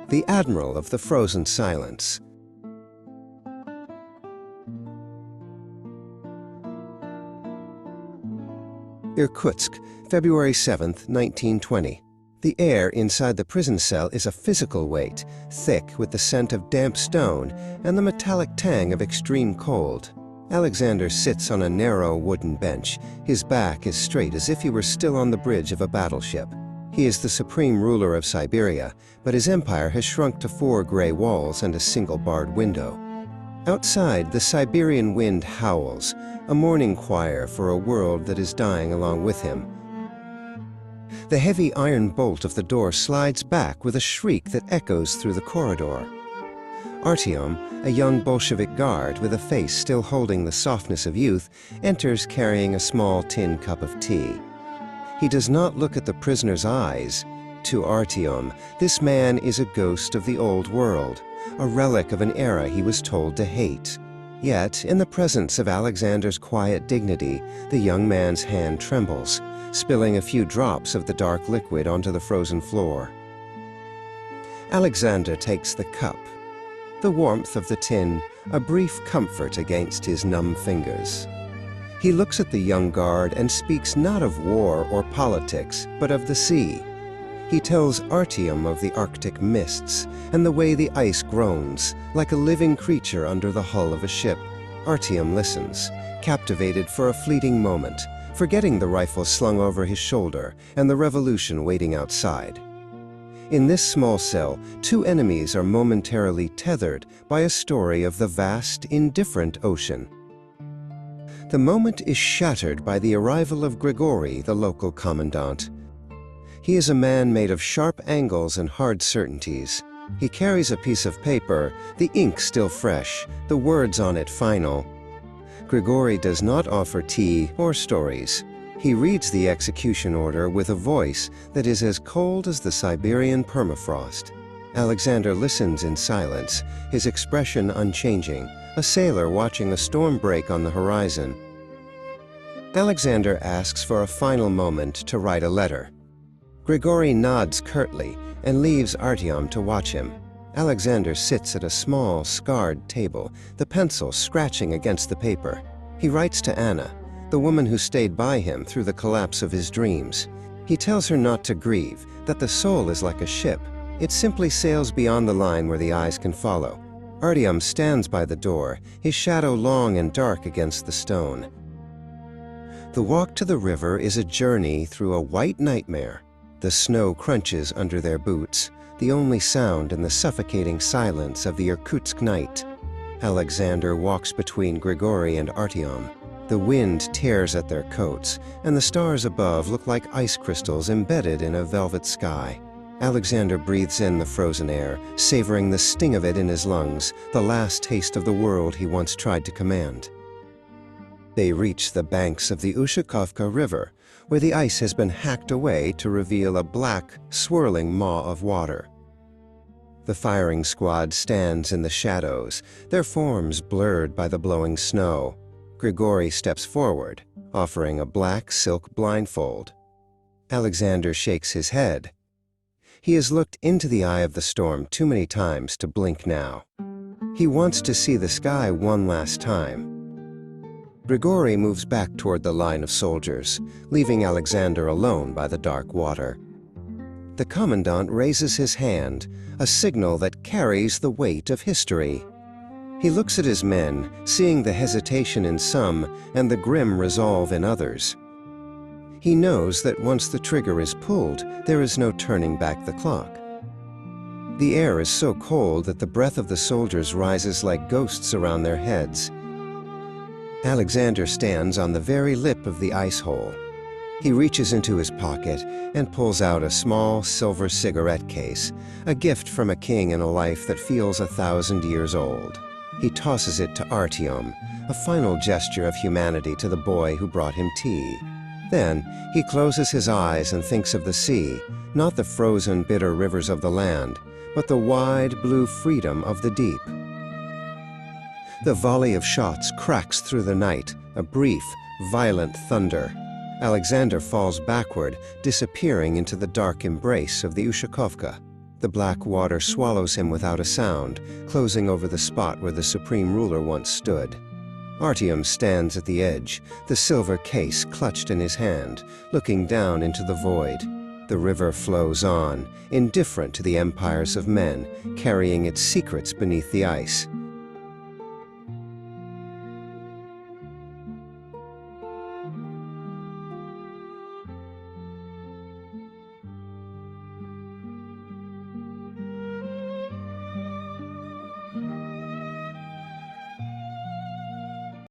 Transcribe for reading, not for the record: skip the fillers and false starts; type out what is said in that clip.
the Admiral of the Frozen Silence. Irkutsk, February 7, 1920. The air inside the prison cell is a physical weight, thick with the scent of damp stone and the metallic tang of extreme cold. Alexander sits on a narrow wooden bench. His back is straight as if he were still on the bridge of a battleship. He is the supreme ruler of Siberia, but his empire has shrunk to 4 gray walls and a single barred window. Outside, the Siberian wind howls, a morning choir for a world that is dying along with him. The heavy iron bolt of the door slides back with a shriek that echoes through the corridor. Artyom, a young Bolshevik guard with a face still holding the softness of youth, enters carrying a small tin cup of tea. He does not look at the prisoner's eyes. To Artyom, this man is a ghost of the old world, a relic of an era he was told to hate. Yet, in the presence of Alexander's quiet dignity, the young man's hand trembles, spilling a few drops of the dark liquid onto the frozen floor. Alexander takes the cup. The warmth of the tin, a brief comfort against his numb fingers. He looks at the young guard and speaks not of war or politics, but of the sea. He tells Artyom of the Arctic mists and the way the ice groans, like a living creature under the hull of a ship. Artyom listens, captivated for a fleeting moment, forgetting the rifle slung over his shoulder and the revolution waiting outside. In this small cell, 2 enemies are momentarily tethered by a story of the vast, indifferent ocean. The moment is shattered by the arrival of Grigory, the local commandant. He is a man made of sharp angles and hard certainties. He carries a piece of paper, the ink still fresh, the words on it final. Grigory does not offer tea or stories. He reads the execution order with a voice that is as cold as the Siberian permafrost. Alexander listens in silence, his expression unchanging, a sailor watching a storm break on the horizon. Alexander asks for a final moment to write a letter. Grigory nods curtly and leaves Artyom to watch him. Alexander sits at a small, scarred table, the pencil scratching against the paper. He writes to Anna, the woman who stayed by him through the collapse of his dreams. He tells her not to grieve, that the soul is like a ship. It simply sails beyond the line where the eyes can follow. Artyom stands by the door, his shadow long and dark against the stone. The walk to the river is a journey through a white nightmare. The snow crunches under their boots, the only sound in the suffocating silence of the Irkutsk night. Alexander walks between Grigory and Artyom. The wind tears at their coats, and the stars above look like ice crystals embedded in a velvet sky. Alexander breathes in the frozen air, savoring the sting of it in his lungs, the last taste of the world he once tried to command. They reach the banks of the Ushakovka River, where the ice has been hacked away to reveal a black, swirling maw of water. The firing squad stands in the shadows, their forms blurred by the blowing snow. Grigory steps forward, offering a black silk blindfold. Alexander shakes his head. He has looked into the eye of the storm too many times to blink now. He wants to see the sky one last time. Grigory moves back toward the line of soldiers, leaving Alexander alone by the dark water. The commandant raises his hand, a signal that carries the weight of history. He looks at his men, seeing the hesitation in some and the grim resolve in others. He knows that once the trigger is pulled, there is no turning back the clock. The air is so cold that the breath of the soldiers rises like ghosts around their heads. Alexander stands on the very lip of the ice hole. He reaches into his pocket and pulls out a small silver cigarette case, a gift from a king in a life that feels 1,000 years old. He tosses it to Artyom, a final gesture of humanity to the boy who brought him tea. Then, he closes his eyes and thinks of the sea, not the frozen, bitter rivers of the land, but the wide, blue freedom of the deep. The volley of shots cracks through the night, a brief, violent thunder. Alexander falls backward, disappearing into the dark embrace of the Ushakovka. The black water swallows him without a sound, closing over the spot where the supreme ruler once stood. Artyom stands at the edge, the silver case clutched in his hand, looking down into the void. The river flows on, indifferent to the empires of men, carrying its secrets beneath the ice.